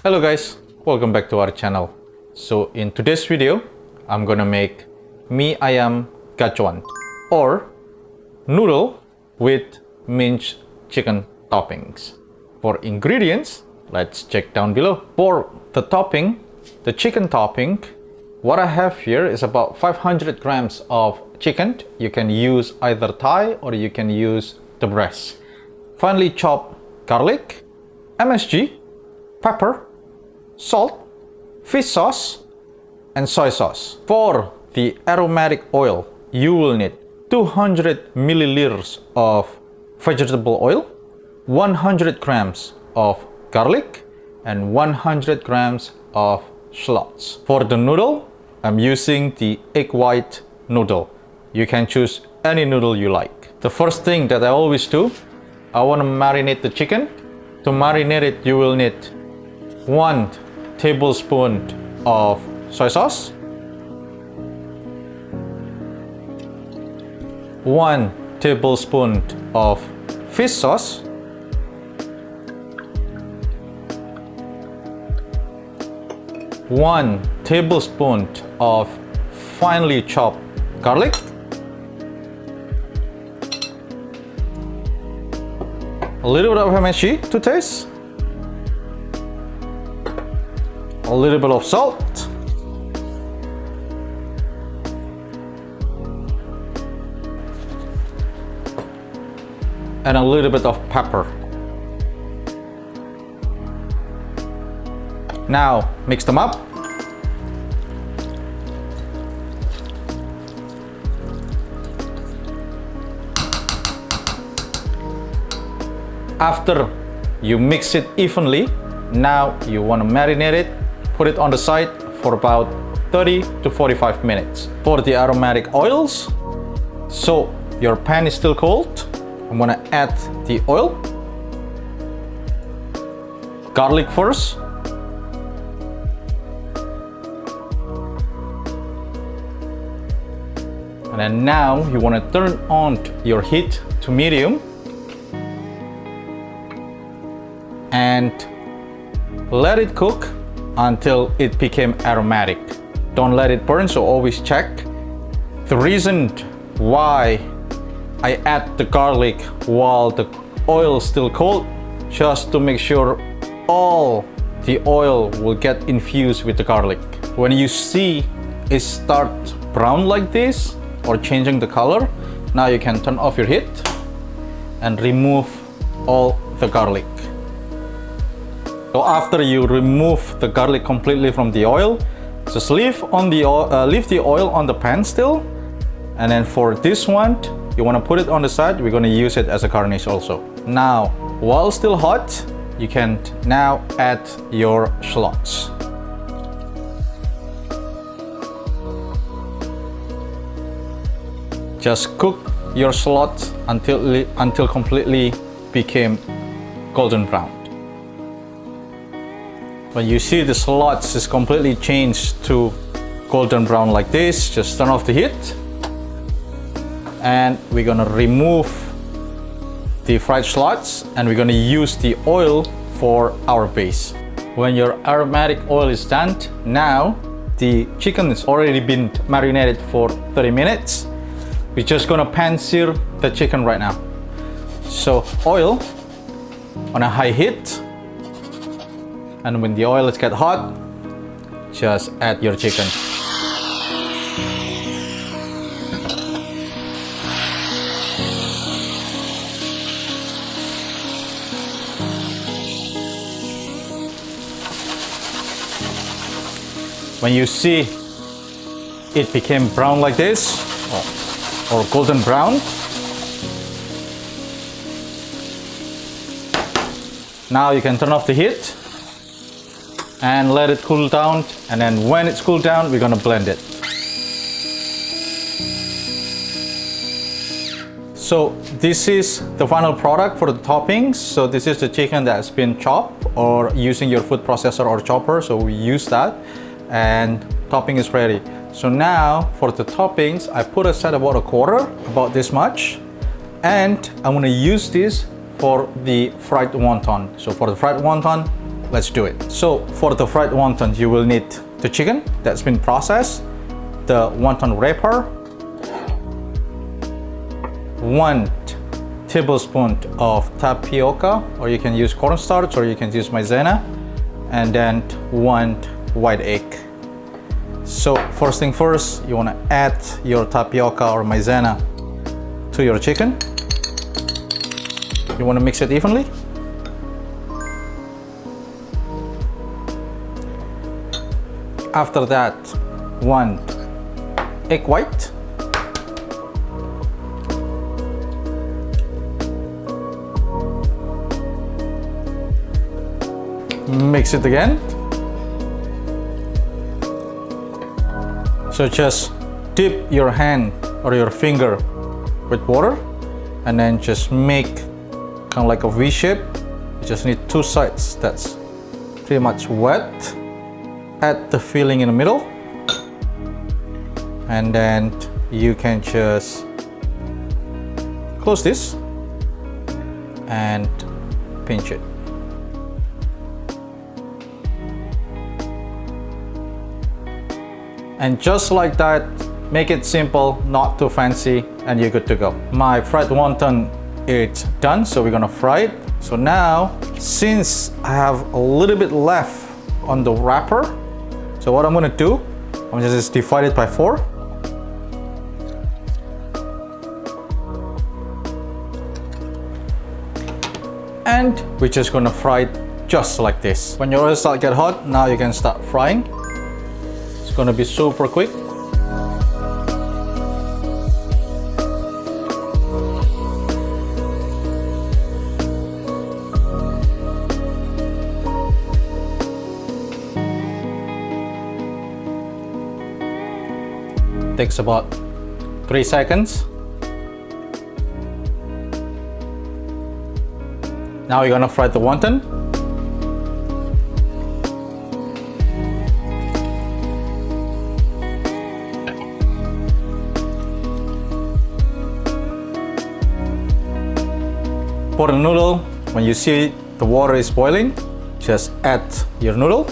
Hello guys, welcome back to our channel. So in today's video, I'm gonna make mie ayam gacuan or noodle with minced chicken toppings. For ingredients, let's check down below. For the topping, the chicken topping, what I have here is about 500 grams of chicken. You can use either thigh or you can use the breast. Finely chopped garlic, MSG, pepper, salt, fish sauce, and soy sauce. For the aromatic oil, you will need 200 milliliters of vegetable oil, 100 grams of garlic, and 100 grams of shallots. For the noodle, I'm using the egg white noodle. You can choose any noodle you like. The first thing that I always do, I want to marinate the chicken. To marinate it, you will need 1 tablespoon of soy sauce, 1 tablespoon of fish sauce, 1 tablespoon of finely chopped garlic, a little bit of MSG to taste, a little bit of salt, and a little bit of pepper. Now mix them up. After you mix it evenly, now you want to marinate it. Put it on the side for about 30 to 45 minutes. For the aromatic oils, so your pan is still cold, I'm gonna add the oil. Garlic first. And then now you wanna turn on your heat to medium and let it cook until it became aromatic. Don't let it burn, so always check. The reason why I add the garlic while the oil is still cold, just to make sure all the oil will get infused with the garlic. When you see it start brown like this or changing the color, now you can turn off your heat and remove all the garlic. So after you remove the garlic completely from the oil, just leave the oil on the pan still. And then for this one, you want to put it on the side. We're going to use it as a garnish also. Now, while still hot, you can now add your shallots. Just cook your shallots until completely became golden brown. When you see the shallots is completely changed to golden brown like this, just turn off the heat. And we're gonna remove the fried shallots and we're gonna use the oil for our base. When your aromatic oil is done, now the chicken has already been marinated for 30 minutes. We're just gonna pan sear the chicken right now. So oil on a high heat. And when the oil is get hot, just add your chicken. When you see it became brown like this, or golden brown, now you can turn off the heat and let it cool down, and then when it's cooled down, we're gonna blend it. So this is the final product for the toppings. So this is the chicken that's been chopped or using your food processor or chopper. So we use that and topping is ready. So now for the toppings, I put aside about a quarter, about this much, and I'm gonna use this for the fried wonton. So for the fried wonton, let's do it. So for the fried wonton, you will need the chicken that's been processed, the wonton wrapper, 1 tablespoon of tapioca, or you can use cornstarch, or you can use maizena, and then 1 white egg. So first thing first, you want to add your tapioca or maizena to your chicken. You want to mix it evenly. After that, 1 egg white. Mix it again. So just dip your hand or your finger with water and then just make kind of like a V shape. You just need 2 sides that's pretty much wet. Add the filling in the middle, and then you can just close this and pinch it. And just like that, make it simple, not too fancy, and you're good to go. My fried wonton, it's done, so we're gonna fry it. So now, since I have a little bit left on the wrapper, so what I'm gonna do, I'm gonna just divide it by 4. And we're just gonna fry it just like this. When your oil start get hot, now you can start frying. It's gonna be super quick. Takes about 3 seconds. Now you're gonna fry the wonton. For the noodle, when you see the water is boiling, just add your noodle.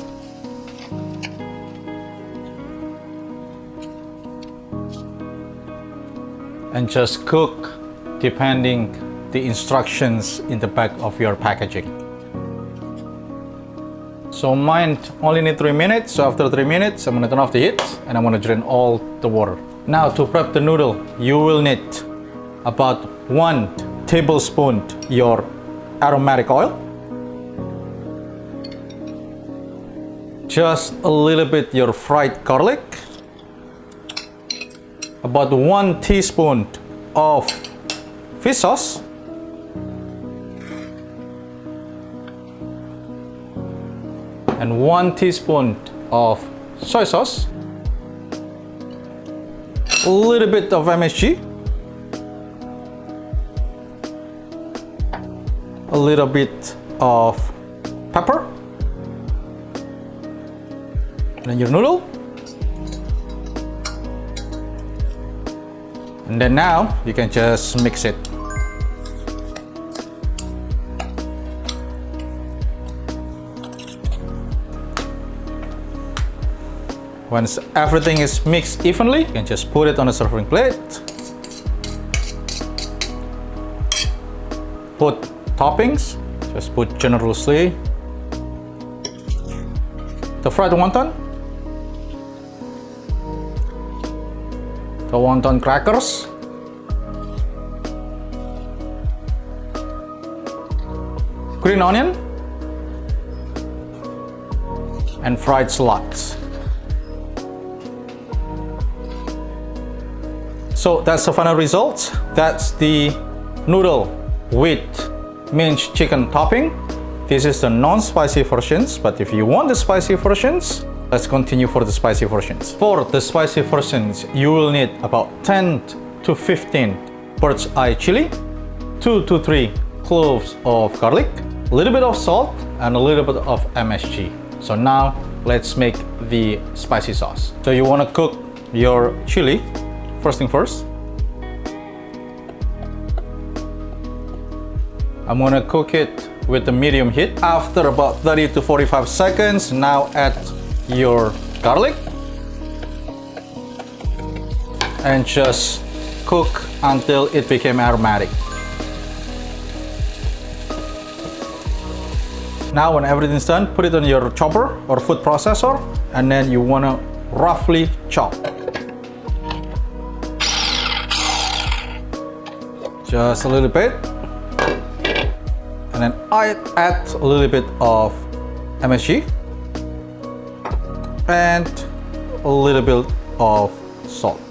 And just cook depending the instructions in the back of your packaging. So mine only need 3 minutes, so after 3 minutes I'm gonna turn off the heat and I'm gonna drain all the water. Now to prep the noodle, you will need about 1 tablespoon your aromatic oil, just a little bit your fried garlic, about 1 teaspoon of fish sauce, and 1 teaspoon of soy sauce, a little bit of MSG, a little bit of pepper, and then your noodle. And then now you can just mix it. Once everything is mixed evenly, you can just put it on a serving plate. Put toppings, just put generously. The fried wonton, the wonton crackers, green onion, and fried shallots. So that's the final result. That's the noodle with minced chicken topping. This is the non-spicy versions, but if you want the spicy versions, let's continue for the spicy versions. For the spicy versions, you will need about 10 to 15 bird's eye chili, 2 to 3 cloves of garlic, a little bit of salt, and a little bit of MSG. So now let's make the spicy sauce. So you want to cook your chili. First thing first, I'm gonna cook it with the medium heat. After about 30 to 45 seconds, now add your garlic and just cook until it became aromatic. Now when everything's done, put it on your chopper or food processor, and then you want to roughly chop. Just a little bit. And then I add a little bit of MSG and a little bit of salt.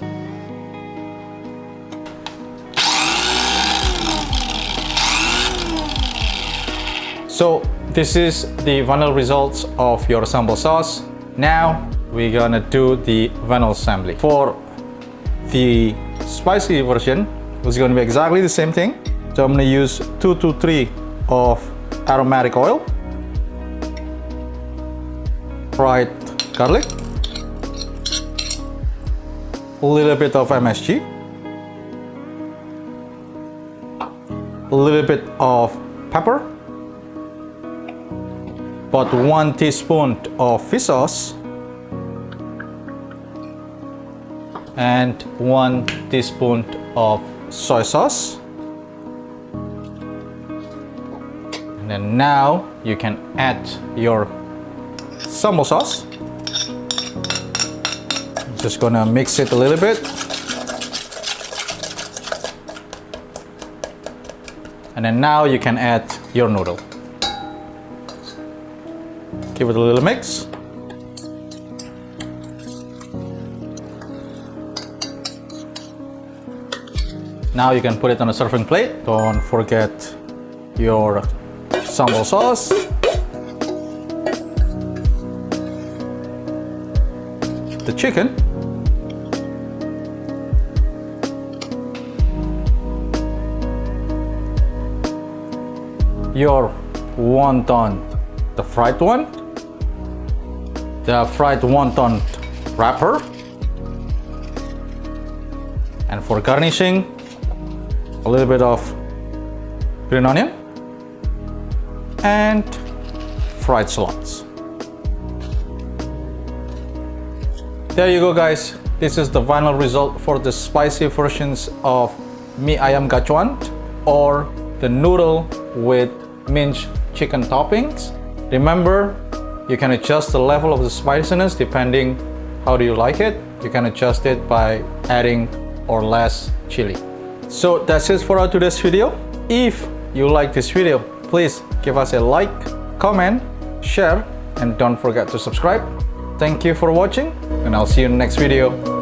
So this is the final results of your sambal sauce. Now we're gonna do the vanilla assembly. For the spicy version, it's gonna be exactly the same thing. So I'm gonna use 2 to 3 of aromatic oil, fried garlic, a little bit of MSG, a little bit of pepper, about 1 teaspoon of fish sauce, and 1 teaspoon of soy sauce. And then now you can add your sambal sauce. Just gonna mix it a little bit. And then now you can add your noodle. Give it a little mix. Now you can put it on a serving plate. Don't forget your sambal sauce. The chicken. Your wonton, the fried one. The fried wonton wrapper. And for garnishing, a little bit of green onion and fried shallots. There you go, guys. This is the final result for the spicy versions of mie ayam gacuan, or the noodle with minced chicken toppings. Remember, you can adjust the level of the spiciness depending how do you like it. You can adjust it by adding or less chili. So that's it for our today's video. If you like this video, please give us a like, comment, share, and don't forget to subscribe. Thank you for watching, and I'll see you in the next video.